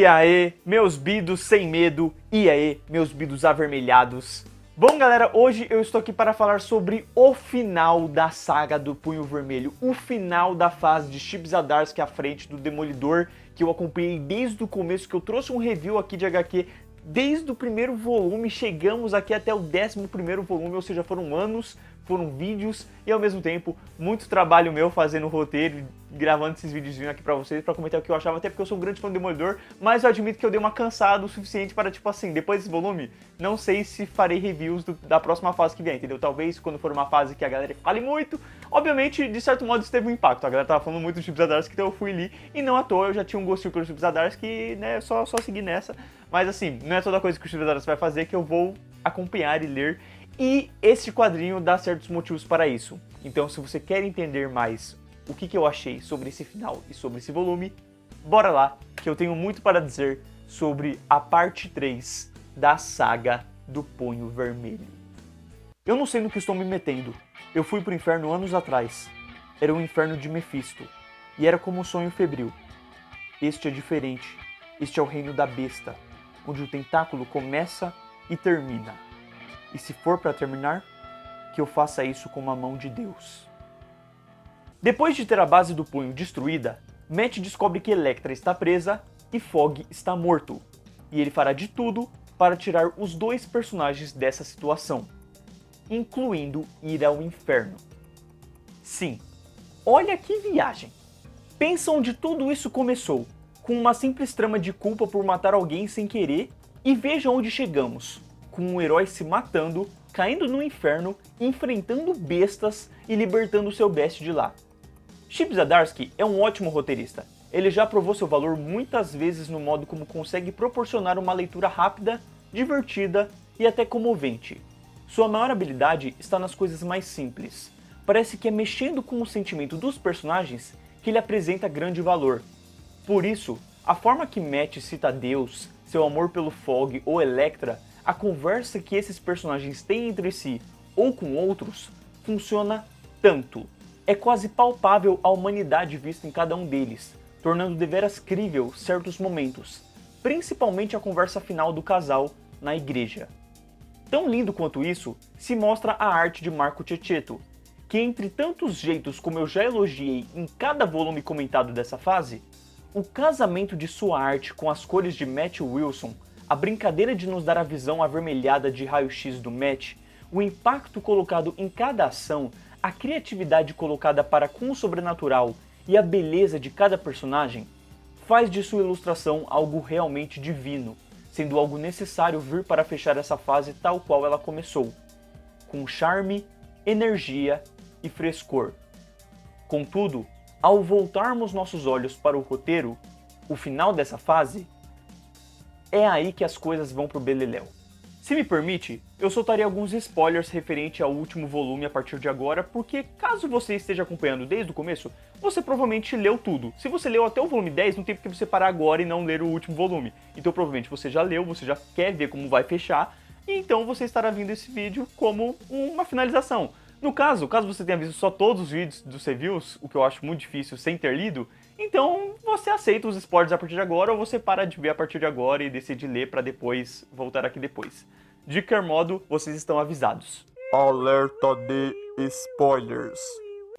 E aí, meus bidos sem medo, e aí, meus bidos avermelhados. Bom galera, hoje eu estou aqui para falar sobre o final da saga do Punho Vermelho, o final da fase de Chip Zdarsky à frente do Demolidor, que eu acompanhei desde o começo, que eu trouxe um review aqui de HQ desde o primeiro volume, chegamos aqui até o 11º volume, ou seja, foram anos, foram vídeos e ao mesmo tempo muito trabalho meu fazendo o roteiro, gravando esses videozinhos aqui pra vocês, pra comentar o que eu achava, até porque eu sou um grande fã do Demolidor, mas eu admito que eu dei uma cansada o suficiente para, tipo assim, depois desse volume, não sei se farei reviews da próxima fase que vem, entendeu? Talvez quando for uma fase que a galera fale muito, obviamente, de certo modo isso teve um impacto, a galera tava falando muito do Chip Zdarsky, então eu fui ali, e não à toa, eu já tinha um gostinho pelo Chip Zdarsky, né, só seguir nessa, mas assim, não é toda coisa que o Chip Zdarsky vai fazer que eu vou acompanhar e ler. E esse quadrinho dá certos motivos para isso. Então, se você quer entender mais o que eu achei sobre esse final e sobre esse volume, bora lá, que eu tenho muito para dizer sobre a parte 3 da saga do Punho Vermelho. Eu não sei no que estou me metendo. Eu fui pro inferno anos atrás. Era o inferno de Mephisto. E era como um sonho febril. Este é diferente. Este é o reino da besta, onde o tentáculo começa e termina. E se for para terminar, que eu faça isso com a mão de Deus. Depois de ter a base do punho destruída, Matt descobre que Elektra está presa e Fog está morto. E ele fará de tudo para tirar os dois personagens dessa situação, incluindo ir ao inferno. Sim, olha que viagem! Pensa onde tudo isso começou, com uma simples trama de culpa por matar alguém sem querer, e veja onde chegamos. Com um herói se matando, caindo no inferno, enfrentando bestas e libertando seu best de lá. Chip Zdarsky é um ótimo roteirista. Ele já provou seu valor muitas vezes no modo como consegue proporcionar uma leitura rápida, divertida e até comovente. Sua maior habilidade está nas coisas mais simples. Parece que é mexendo com o sentimento dos personagens que ele apresenta grande valor. Por isso, a forma que Matt cita Deus, seu amor pelo Fog ou Elektra, a conversa que esses personagens têm entre si ou com outros funciona tanto. É quase palpável a humanidade vista em cada um deles, tornando deveras crível certos momentos, principalmente a conversa final do casal na igreja. Tão lindo quanto isso se mostra a arte de Marco Checchetto, que entre tantos jeitos como eu já elogiei em cada volume comentado dessa fase, o casamento de sua arte com as cores de Matt Wilson, a brincadeira de nos dar a visão avermelhada de raio-x do Matt, o impacto colocado em cada ação, a criatividade colocada para com o sobrenatural e a beleza de cada personagem, faz de sua ilustração algo realmente divino, sendo algo necessário vir para fechar essa fase tal qual ela começou, com charme, energia e frescor. Contudo, ao voltarmos nossos olhos para o roteiro, o final dessa fase, é aí que as coisas vão pro beleléu. Se me permite, eu soltarei alguns spoilers referente ao último volume a partir de agora, porque caso você esteja acompanhando desde o começo, você provavelmente leu tudo. Se você leu até o volume 10, não tem porque você parar agora e não ler o último volume. Então provavelmente você já leu, você já quer ver como vai fechar, e então você estará vendo esse vídeo como uma finalização. No caso você tenha visto só todos os vídeos dos reviews, o que eu acho muito difícil sem ter lido, então você aceita os spoilers a partir de agora ou você para de ver a partir de agora e decide ler para depois voltar aqui depois. De qualquer modo, vocês estão avisados. Alerta de spoilers.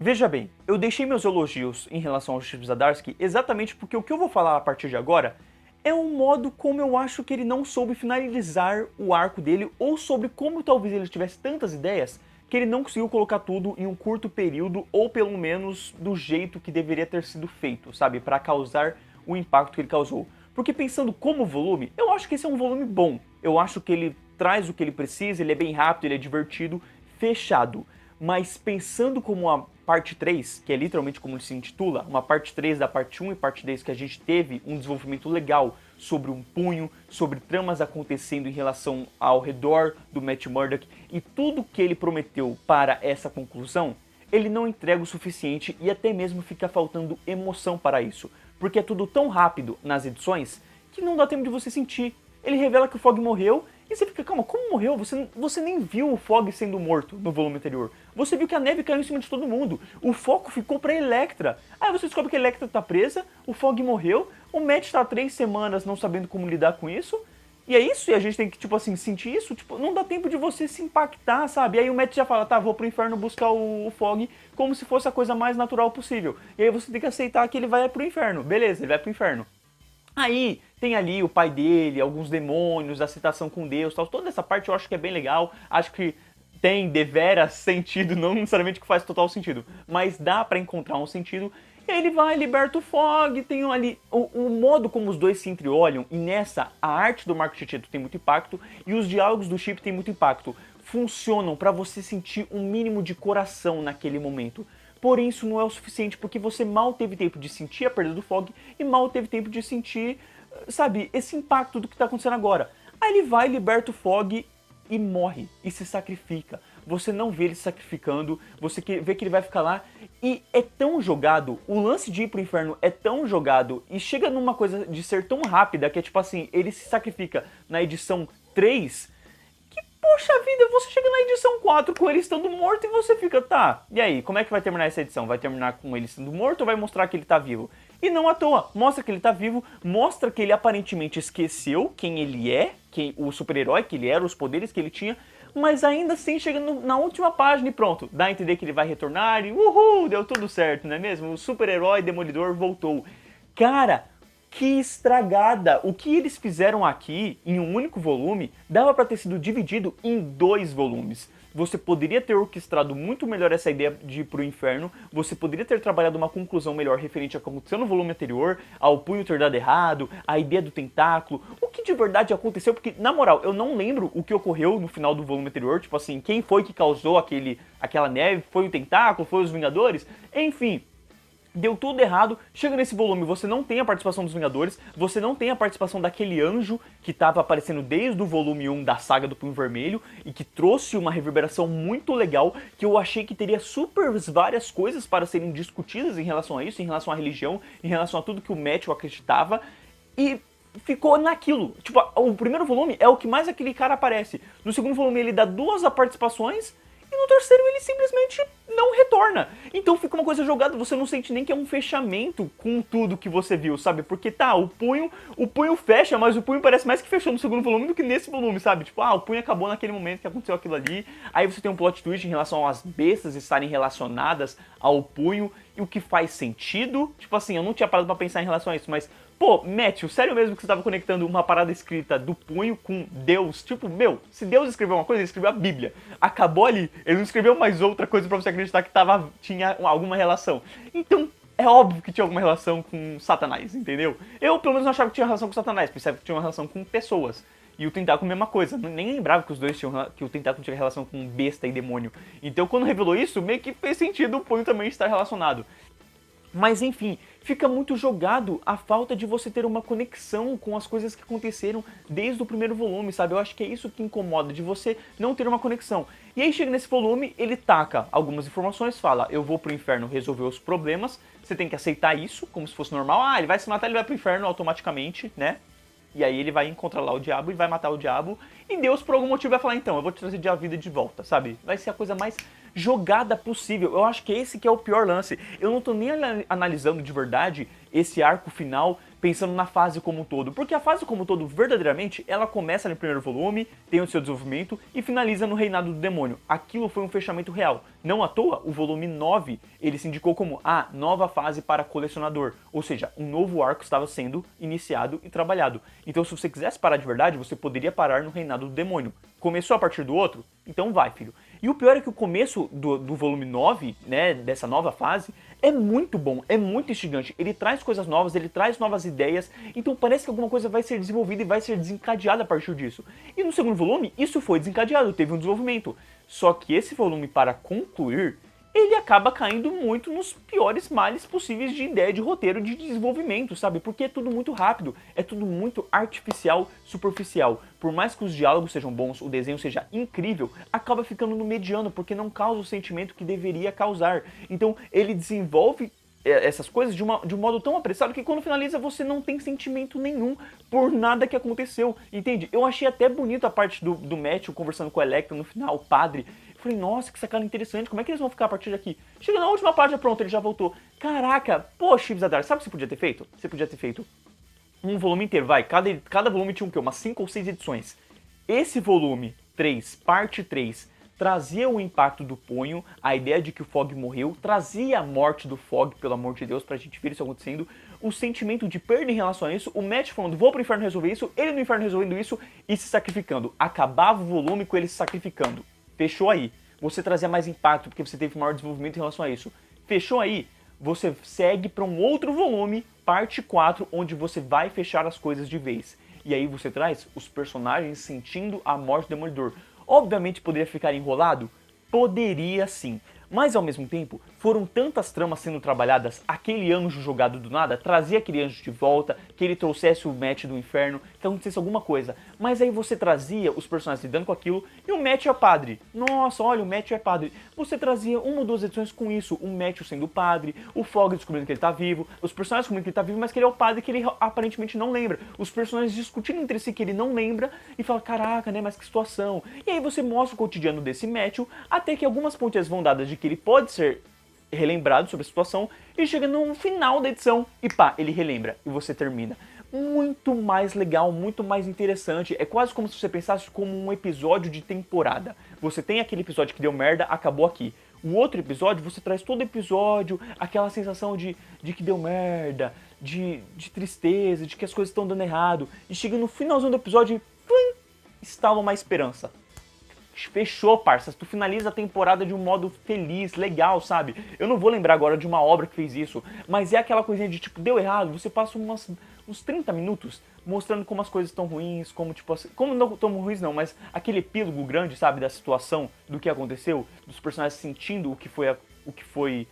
Veja bem, eu deixei meus elogios em relação ao Chip Zdarsky exatamente porque o que eu vou falar a partir de agora é um modo como eu acho que ele não soube finalizar o arco dele ou sobre como talvez ele tivesse tantas ideias que ele não conseguiu colocar tudo em um curto período, ou pelo menos do jeito que deveria ter sido feito, sabe? Para causar o impacto que ele causou. Porque pensando como volume, eu acho que esse é um volume bom. Eu acho que ele traz o que ele precisa, ele é bem rápido, ele é divertido, fechado. Mas pensando como a parte 3, que é literalmente como ele se intitula, uma parte 3 da parte 1 e parte 10 que a gente teve um desenvolvimento legal sobre um punho, sobre tramas acontecendo em relação ao redor do Matt Murdock e tudo que ele prometeu para essa conclusão, ele não entrega o suficiente e até mesmo fica faltando emoção para isso, porque é tudo tão rápido nas edições que não dá tempo de você sentir. Ele revela que o Fog morreu E você fica, calma, como morreu? Você nem viu o Fog sendo morto no volume anterior. Você viu que a neve caiu em cima de todo mundo. O foco ficou pra Electra. Aí você descobre que a Electra tá presa, o Fog morreu, o Matt tá há 3 semanas não sabendo como lidar com isso. E é isso, e a gente tem que, tipo assim, sentir isso, tipo, não dá tempo de você se impactar, sabe? E aí o Matt já fala, tá, vou pro inferno buscar o Fog como se fosse a coisa mais natural possível. E aí você tem que aceitar que ele vai pro inferno. Beleza, ele vai pro inferno. Aí tem ali o pai dele, alguns demônios, a citação com Deus, tal. Toda essa parte eu acho que é bem legal. Acho que tem deveras sentido, não necessariamente que faz total sentido, mas dá pra encontrar um sentido. E aí ele vai, liberta o Fog, tem ali o modo como os dois se entreolham, e nessa a arte do Marco Checheto tem muito impacto e os diálogos do Chip tem muito impacto. Funcionam pra você sentir um mínimo de coração naquele momento. Porém, isso não é o suficiente porque você mal teve tempo de sentir a perda do Fog e mal teve tempo de sentir, sabe, esse impacto do que tá acontecendo agora. Aí ele vai, liberta o Fog e morre, e se sacrifica. Você não vê ele se sacrificando, você vê que ele vai ficar lá, e é tão jogado, o lance de ir pro inferno é tão jogado, e chega numa coisa de ser tão rápida, que é tipo assim, ele se sacrifica na edição 3, que poxa vida, você chega na edição 4 com ele estando morto e você fica, tá, e aí, como é que vai terminar essa edição? Vai terminar com ele estando morto ou vai mostrar que ele tá vivo? E não à toa, mostra que ele tá vivo, mostra que ele aparentemente esqueceu quem ele é, o super-herói que ele era, os poderes que ele tinha, mas ainda assim chega na última página e pronto, dá a entender que ele vai retornar e uhul, deu tudo certo, não é mesmo? O super-herói Demolidor voltou. Cara, que estragada! O que eles fizeram aqui em um único volume dava para ter sido dividido em 2 volumes. Você poderia ter orquestrado muito melhor essa ideia de ir pro inferno, você poderia ter trabalhado uma conclusão melhor referente ao que aconteceu no volume anterior, ao punho ter dado errado, a ideia do tentáculo, o que de verdade aconteceu, porque, na moral, eu não lembro o que ocorreu no final do volume anterior, tipo assim, quem foi que causou aquela neve, foi o tentáculo, foi os Vingadores, enfim. Deu tudo errado, chega nesse volume, você não tem a participação dos Vingadores, você não tem a participação daquele anjo que estava aparecendo desde o volume 1 da saga do Punho Vermelho e que trouxe uma reverberação muito legal, que eu achei que teria super várias coisas para serem discutidas em relação a isso, em relação à religião, em relação a tudo que o Matthew acreditava, e ficou naquilo. Tipo, o primeiro volume é o que mais aquele cara aparece, no segundo volume ele dá 2 participações, e no terceiro ele simplesmente não retorna. Então fica uma coisa jogada, você não sente nem que é um fechamento com tudo que você viu, sabe? Porque tá, o punho fecha, mas o punho parece mais que fechou no segundo volume do que nesse volume, sabe? Tipo, o punho acabou naquele momento que aconteceu aquilo ali. Aí você tem um plot twist em relação às bestas estarem relacionadas ao punho, e o que faz sentido. Tipo assim, eu não tinha parado pra pensar em relação a isso, mas pô, Matthew, sério mesmo que você estava conectando uma parada escrita do punho com Deus? Tipo, meu, se Deus escreveu uma coisa, ele escreveu a Bíblia. Acabou ali, ele não escreveu mais outra coisa pra você acreditar que tinha alguma relação. Então, é óbvio que tinha alguma relação com Satanás, entendeu? Eu, pelo menos, não achava que tinha relação com Satanás, pensava que tinha uma relação com pessoas. E o tentáculo, mesma coisa. Nem lembrava que os dois tinham, que o tentáculo tinha relação com besta e demônio. Então, quando revelou isso, meio que fez sentido o punho também estar relacionado. Mas enfim, fica muito jogado a falta de você ter uma conexão com as coisas que aconteceram desde o primeiro volume, sabe? Eu acho que é isso que incomoda, de você não ter uma conexão. E aí chega nesse volume, ele taca algumas informações, fala, eu vou pro inferno resolver os problemas, você tem que aceitar isso como se fosse normal, ele vai se matar, ele vai pro inferno automaticamente, né? E aí ele vai encontrar lá o diabo e vai matar o diabo. E Deus, por algum motivo, vai falar, então, eu vou te trazer a vida de volta, sabe? Vai ser a coisa mais jogada possível. Eu acho que esse que é o pior lance. Eu não tô nem analisando de verdade esse arco final pensando na fase como um todo. Porque a fase como um todo, verdadeiramente, ela começa no primeiro volume, tem o seu desenvolvimento e finaliza no Reinado do Demônio. Aquilo foi um fechamento real. Não à toa, o volume 9, ele se indicou como a nova fase para colecionador. Ou seja, um novo arco estava sendo iniciado e trabalhado. Então, se você quisesse parar de verdade, você poderia parar no Reinado do Demônio. Começou a partir do outro? Então vai, filho. E o pior é que o começo do volume 9, né, dessa nova fase, é muito bom, é muito instigante. Ele traz coisas novas, ele traz novas ideias, então parece que alguma coisa vai ser desenvolvida e vai ser desencadeada a partir disso. E no segundo volume, isso foi desencadeado, teve um desenvolvimento. Só que esse volume, para concluir, ele acaba caindo muito nos piores males possíveis de ideia de roteiro de desenvolvimento, sabe? Porque é tudo muito rápido, é tudo muito artificial, superficial. Por mais que os diálogos sejam bons, o desenho seja incrível, acaba ficando no mediano, porque não causa o sentimento que deveria causar. Então ele desenvolve essas coisas de um modo tão apressado que quando finaliza você não tem sentimento nenhum por nada que aconteceu, entende? Eu achei até bonito a parte do Matthew conversando com o Electra no final, o padre. Eu falei, nossa, que sacada interessante, como é que eles vão ficar a partir daqui? Chega na última página, pronto, ele já voltou. Caraca, pô, Chips Adar, sabe o que você podia ter feito? Você podia ter feito um volume inteiro, vai, cada volume tinha o quê? Umas 5 ou 6 edições. Esse volume 3, parte 3, trazia o impacto do punho, a ideia de que o Fogg morreu, trazia a morte do Fogg, pelo amor de Deus, pra gente ver isso acontecendo, o sentimento de perda em relação a isso, o Matt falando, vou pro inferno resolver isso, ele no inferno resolvendo isso e se sacrificando. Acabava o volume com ele se sacrificando. Fechou aí. Você trazia mais impacto, porque você teve maior desenvolvimento em relação a isso. Fechou aí. Você segue para um outro volume, parte 4, onde você vai fechar as coisas de vez. E aí você traz os personagens sentindo a morte do Demolidor. Obviamente poderia ficar enrolado? Poderia sim. Mas ao mesmo tempo, foram tantas tramas sendo trabalhadas, aquele anjo jogado do nada trazia aquele anjo de volta, que ele trouxesse o Matt do inferno, que acontecesse alguma coisa. Mas aí você trazia os personagens lidando com aquilo e o Matt é padre. Nossa, olha, o Matt é padre. Você trazia uma ou duas edições com isso, o Matt sendo padre, o Fogg descobrindo que ele tá vivo, os personagens descobrindo que ele tá vivo, mas que ele é o padre que ele aparentemente não lembra. Os personagens discutindo entre si que ele não lembra e fala, caraca, né, mas que situação. E aí você mostra o cotidiano desse Matthew, até que algumas pontinhas vão dadas de que ele pode ser relembrado sobre a situação e chega no final da edição e pá, ele relembra e você termina. Muito mais legal, muito mais interessante. É quase como se você pensasse como um episódio de temporada. Você tem aquele episódio que deu merda, acabou aqui. O outro episódio, você traz todo episódio, aquela sensação de que deu merda, de tristeza, de que as coisas estão dando errado. E chega no finalzinho do episódio e instala uma esperança. Fechou, parça. Tu finaliza a temporada de um modo feliz, legal, sabe? Eu não vou lembrar agora de uma obra que fez isso, mas é aquela coisinha de tipo, deu errado, você passa uns 30 minutos mostrando como as coisas estão ruins, como tipo assim, como não tão ruins não, mas aquele epílogo grande, sabe, da situação, do que aconteceu, dos personagens sentindo o que foi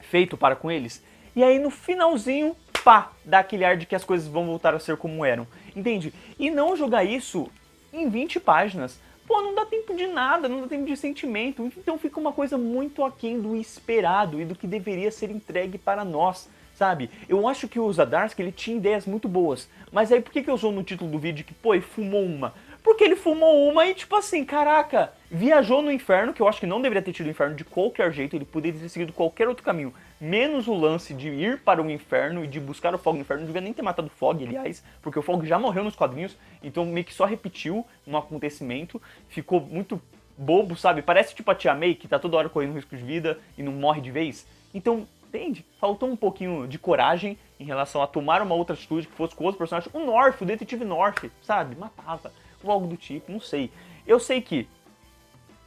feito para com eles. E aí no finalzinho, pá, dá aquele ar de que as coisas vão voltar a ser como eram. Entende? E não jogar isso em 20 páginas. Pô, não dá tempo de nada, não dá tempo de sentimento, então fica uma coisa muito aquém do esperado e do que deveria ser entregue para nós, sabe? Eu acho que o Zdarsky, ele tinha ideias muito boas, mas aí por que eu usou no título do vídeo que, pô, ele fumou uma? Porque ele fumou uma e tipo assim, caraca, viajou no inferno, que eu acho que não deveria ter tido o inferno de qualquer jeito, ele poderia ter seguido qualquer outro caminho, menos o lance de ir para o inferno e de buscar o Fogg no inferno. Não devia nem ter matado o Fogg, aliás, porque o Fogg já morreu nos quadrinhos, então meio que só repetiu no acontecimento, ficou muito bobo, sabe? Parece tipo a Tia May, que tá toda hora correndo risco de vida e não morre de vez. Então, entende? Faltou um pouquinho de coragem em relação a tomar uma outra atitude que fosse com outro personagem. O North, o detetive North, sabe? Matava. Ou algo do tipo, não sei. Eu sei que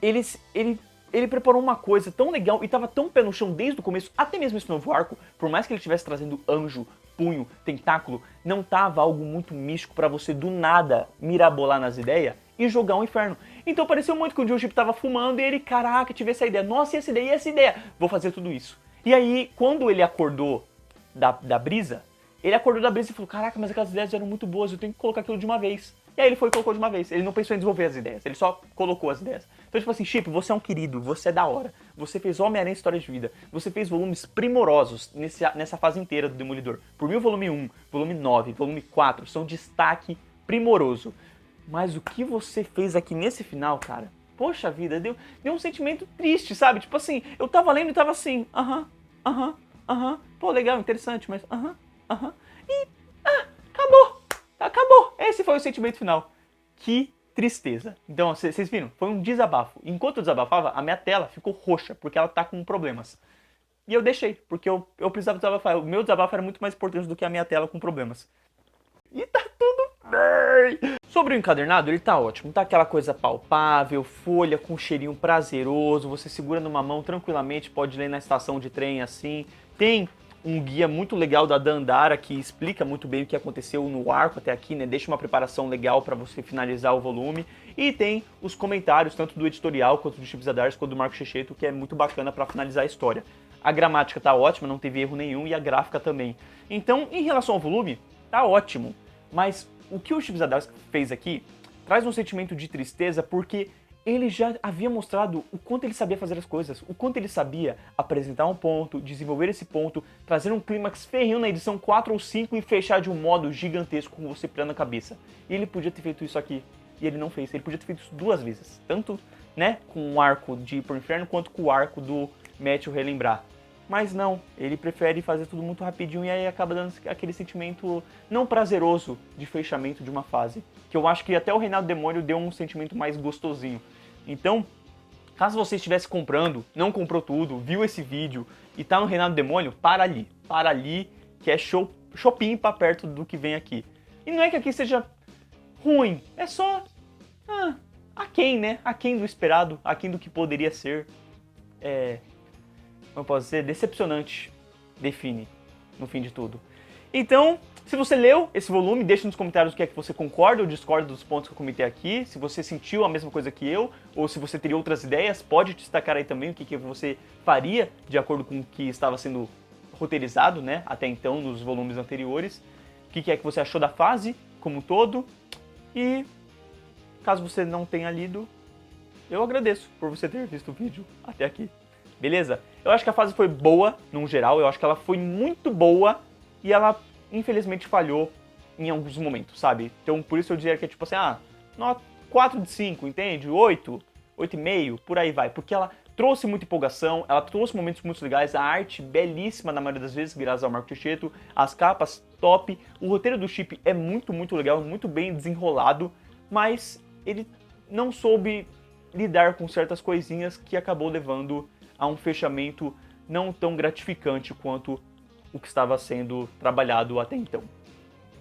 ele preparou uma coisa tão legal e tava tão pé no chão desde o começo, até mesmo esse novo arco, por mais que ele estivesse trazendo anjo, punho, tentáculo, não tava algo muito místico pra você do nada mirabolar nas ideias e jogar um inferno. Então pareceu muito que o Joe Chip tava fumando e ele, caraca, tive essa ideia, nossa, e essa ideia, vou fazer tudo isso. E aí, quando ele acordou da brisa, ele acordou da brisa e falou, caraca, mas aquelas ideias eram muito boas, eu tenho que colocar aquilo de uma vez. E aí ele foi e colocou de uma vez. Ele não pensou em desenvolver as ideias, ele só colocou as ideias. Então, tipo assim, Chip, você é um querido, você é da hora. Você fez Homem-Aranha História de Vida. Você fez volumes primorosos nessa fase inteira do Demolidor. Por mim, o volume 1, volume 9, volume 4 são destaque primoroso. Mas o que você fez aqui nesse final, cara, poxa vida, deu um sentimento triste, sabe? Tipo assim, eu tava lendo e tava assim, pô, legal, interessante, mas e acabou. Esse foi o sentimento final. Que tristeza. Então, vocês viram? Foi um desabafo. Enquanto eu desabafava, a minha tela ficou roxa, porque ela tá com problemas. E eu deixei, porque eu precisava desabafar. O meu desabafo era muito mais importante do que a minha tela com problemas. E tá tudo bem. Sobre o encadernado, ele tá ótimo. Tá aquela coisa palpável, folha com cheirinho prazeroso. Você segura numa mão tranquilamente, pode ler na estação de trem assim. Tem um guia muito legal da Dandara que explica muito bem o que aconteceu no arco até aqui, né? Deixa uma preparação legal para você finalizar o volume. E tem os comentários, tanto do editorial, quanto do Chip Zdarsky, quanto do Marco Checheto, que é muito bacana para finalizar a história. A gramática tá ótima, não teve erro nenhum, e a gráfica também. Então, em relação ao volume, tá ótimo. Mas o que o Chip Zdarsky fez aqui traz um sentimento de tristeza, porque ele já havia mostrado o quanto ele sabia fazer as coisas, o quanto ele sabia apresentar um ponto, desenvolver esse ponto, trazer um clímax ferrinho na edição 4 ou 5 e fechar de um modo gigantesco com você pirando a cabeça. E ele podia ter feito isso aqui, e ele não fez. Ele podia ter feito isso 2 vezes, tanto, né, com o arco de Ir pro Inferno, quanto com o arco do Matthew relembrar. Mas não, ele prefere fazer tudo muito rapidinho e aí acaba dando aquele sentimento não prazeroso de fechamento de uma fase. Que eu acho que até o Reinado Demônio deu um sentimento mais gostosinho. Então, caso você estivesse comprando, não comprou tudo, viu esse vídeo e tá no Reinado Demônio, para ali, que é shopping pra perto do que vem aqui. E não é que aqui seja ruim, é só aquém, né? Aquém do esperado, aquém do que poderia ser. Como eu posso dizer, decepcionante, define, no fim de tudo. Então, se você leu esse volume, deixe nos comentários o que é que você concorda ou discorda dos pontos que eu comentei aqui, se você sentiu a mesma coisa que eu, ou se você teria outras ideias, pode destacar aí também o que você faria de acordo com o que estava sendo roteirizado, né, até então, nos volumes anteriores, o que é que você achou da fase como um todo, e caso você não tenha lido, eu agradeço por você ter visto o vídeo até aqui. Beleza? Eu acho que a fase foi boa, no geral, eu acho que ela foi muito boa e ela, infelizmente, falhou em alguns momentos, sabe? Então, por isso eu diria que é tipo assim, 4 de 5, entende? 8, 8,5, por aí vai. Porque ela trouxe muita empolgação, ela trouxe momentos muito legais, a arte belíssima na maioria das vezes, graças ao Marco Tichetto, as capas top, o roteiro do chip é muito, muito legal, muito bem desenrolado, mas ele não soube lidar com certas coisinhas que acabou levando a um fechamento não tão gratificante quanto o que estava sendo trabalhado até então.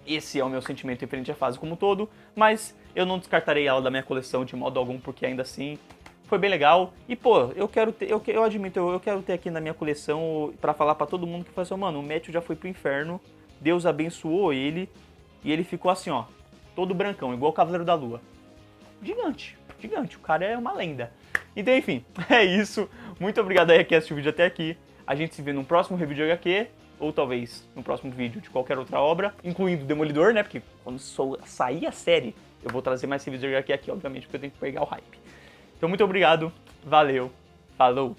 Esse é o meu sentimento referente à fase como um todo, mas eu não descartarei ela da minha coleção de modo algum, porque ainda assim foi bem legal. E pô, eu quero ter, eu admito, eu quero ter aqui na minha coleção pra falar pra todo mundo que fala assim, mano, o Matthew já foi pro inferno, Deus abençoou ele, e ele ficou assim, ó, todo brancão, igual o Cavaleiro da Lua. Gigante, gigante, o cara é uma lenda. Então, enfim, é isso. Muito obrigado aí que assistiu o vídeo até aqui. A gente se vê no próximo review de HQ, ou talvez no próximo vídeo de qualquer outra obra, incluindo Demolidor, né? Porque quando sair a série, eu vou trazer mais reviews de HQ aqui, obviamente, porque eu tenho que pegar o hype. Então, muito obrigado, valeu, falou!